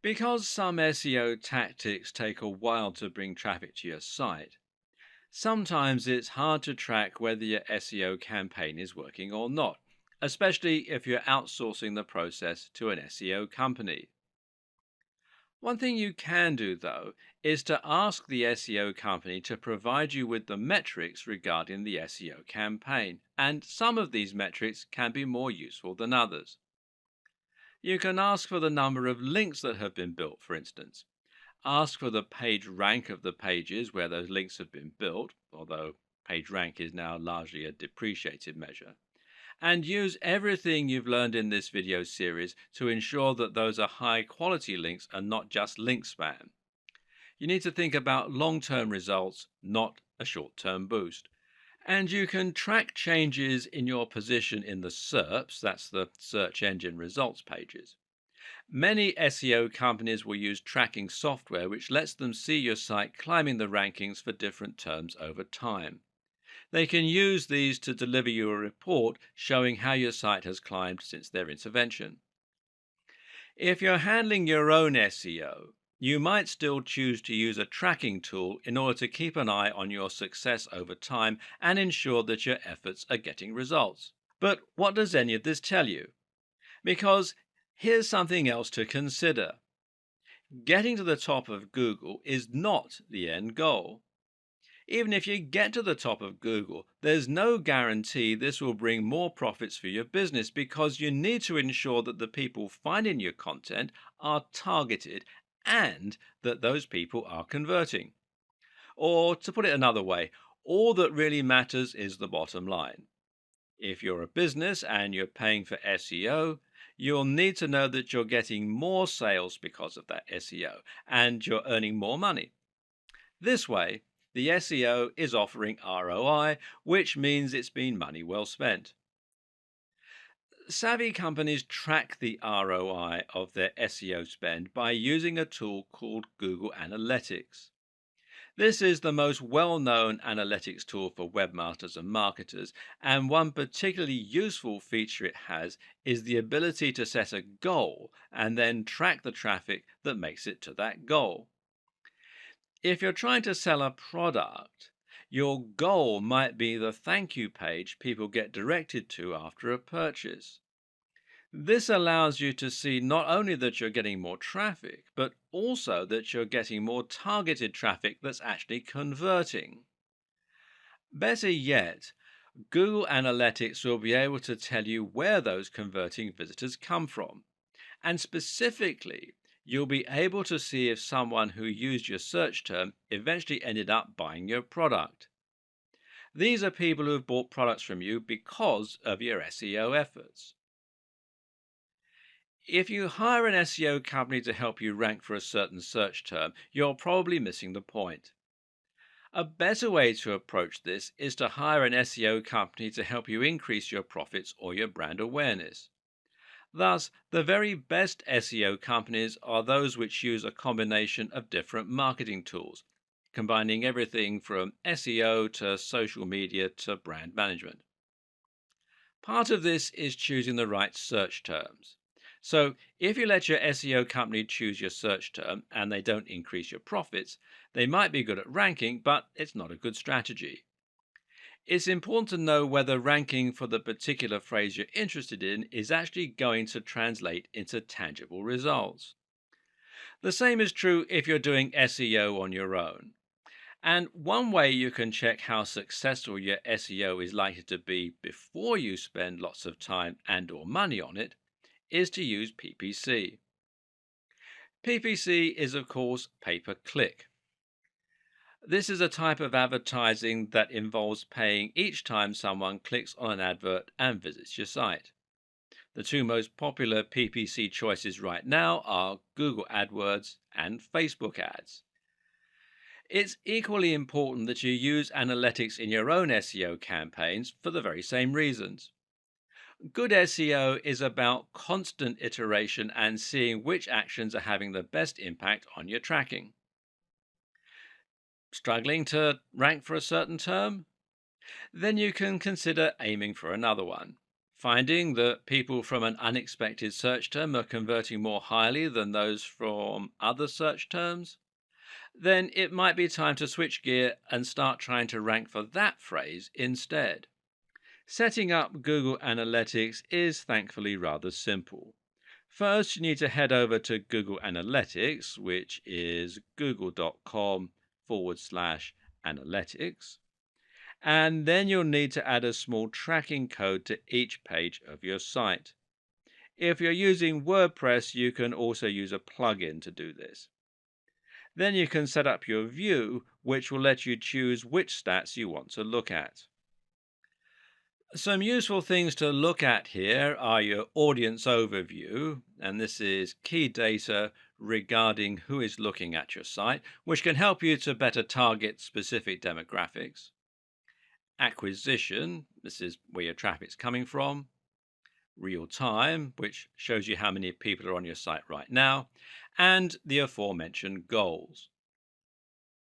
Because some SEO tactics take a while to bring traffic to your site, sometimes it's hard to track whether your SEO campaign is working or not, especially if you're outsourcing the process to an SEO company. One thing you can do, though, is to ask the SEO company to provide you with the metrics regarding the SEO campaign, and some of these metrics can be more useful than others. You can ask for the number of links that have been built, for instance. Ask for the page rank of the pages where those links have been built, although page rank is now largely a depreciated measure. And use everything you've learned in this video series to ensure that those are high quality links and not just link spam. You need to think about long term results, not a short term boost. And you can track changes in your position in the SERPs, that's the search engine results pages. Many SEO companies will use tracking software which lets them see your site climbing the rankings for different terms over time. They can use these to deliver you a report showing how your site has climbed since their intervention. If you're handling your own SEO, you might still choose to use a tracking tool in order to keep an eye on your success over time and ensure that your efforts are getting results. But what does any of this tell you? Because here's something else to consider. Getting to the top of Google is not the end goal. Even if you get to the top of Google, there's no guarantee this will bring more profits for your business because you need to ensure that the people finding your content are targeted and that those people are converting. Or, to put it another way, all that really matters is the bottom line. If you're a business and you're paying for SEO, you'll need to know that you're getting more sales because of that SEO and you're earning more money. This way, the SEO is offering ROI, which means it's been money well spent. Savvy companies track the ROI of their SEO spend by using a tool called Google Analytics. This is the most well known analytics tool for webmasters and marketers, and one particularly useful feature it has is the ability to set a goal and then track the traffic that makes it to that goal. If you're trying to sell a product, your goal might be the thank you page people get directed to after a purchase. This allows you to see not only that you're getting more traffic, but also that you're getting more targeted traffic that's actually converting. Better yet, Google Analytics will be able to tell you where those converting visitors come from. And specifically, you'll be able to see if someone who used your search term eventually ended up buying your product. These are people who have bought products from you because of your SEO efforts. If you hire an SEO company to help you rank for a certain search term, you're probably missing the point. A better way to approach this is to hire an SEO company to help you increase your profits or your brand awareness. Thus, the very best SEO companies are those which use a combination of different marketing tools, combining everything from SEO to social media to brand management. Part of this is choosing the right search terms. So, if you let your SEO company choose your search term and they don't increase your profits, they might be good at ranking, but it's not a good strategy. It's important to know whether ranking for the particular phrase you're interested in is actually going to translate into tangible results. The same is true if you're doing SEO on your own. And one way you can check how successful your SEO is likely to be before you spend lots of time and or money on it is to use PPC. PPC is of course pay-per-click. This is a type of advertising that involves paying each time someone clicks on an advert and visits your site. The two most popular PPC choices right now are Google AdWords and Facebook ads. It's equally important that you use analytics in your own SEO campaigns for the very same reasons. Good SEO is about constant iteration and seeing which actions are having the best impact on your tracking. Struggling to rank for a certain term? Then you can consider aiming for another one. Finding that people from an unexpected search term are converting more highly than those from other search terms, then it might be time to switch gear and start trying to rank for that phrase instead. Setting up Google Analytics is thankfully rather simple. First, you need to head over to Google Analytics, which is google.com/analytics. And then you'll need to add a small tracking code to each page of your site. If you're using WordPress, you can also use a plugin to do this. Then you can set up your view, which will let you choose which stats you want to look at. Some useful things to look at here are your audience overview, and this is key data regarding who is looking at your site, which can help you to better target specific demographics. Acquisition, this is where your traffic's coming from. Real time, which shows you how many people are on your site right now, and the aforementioned goals.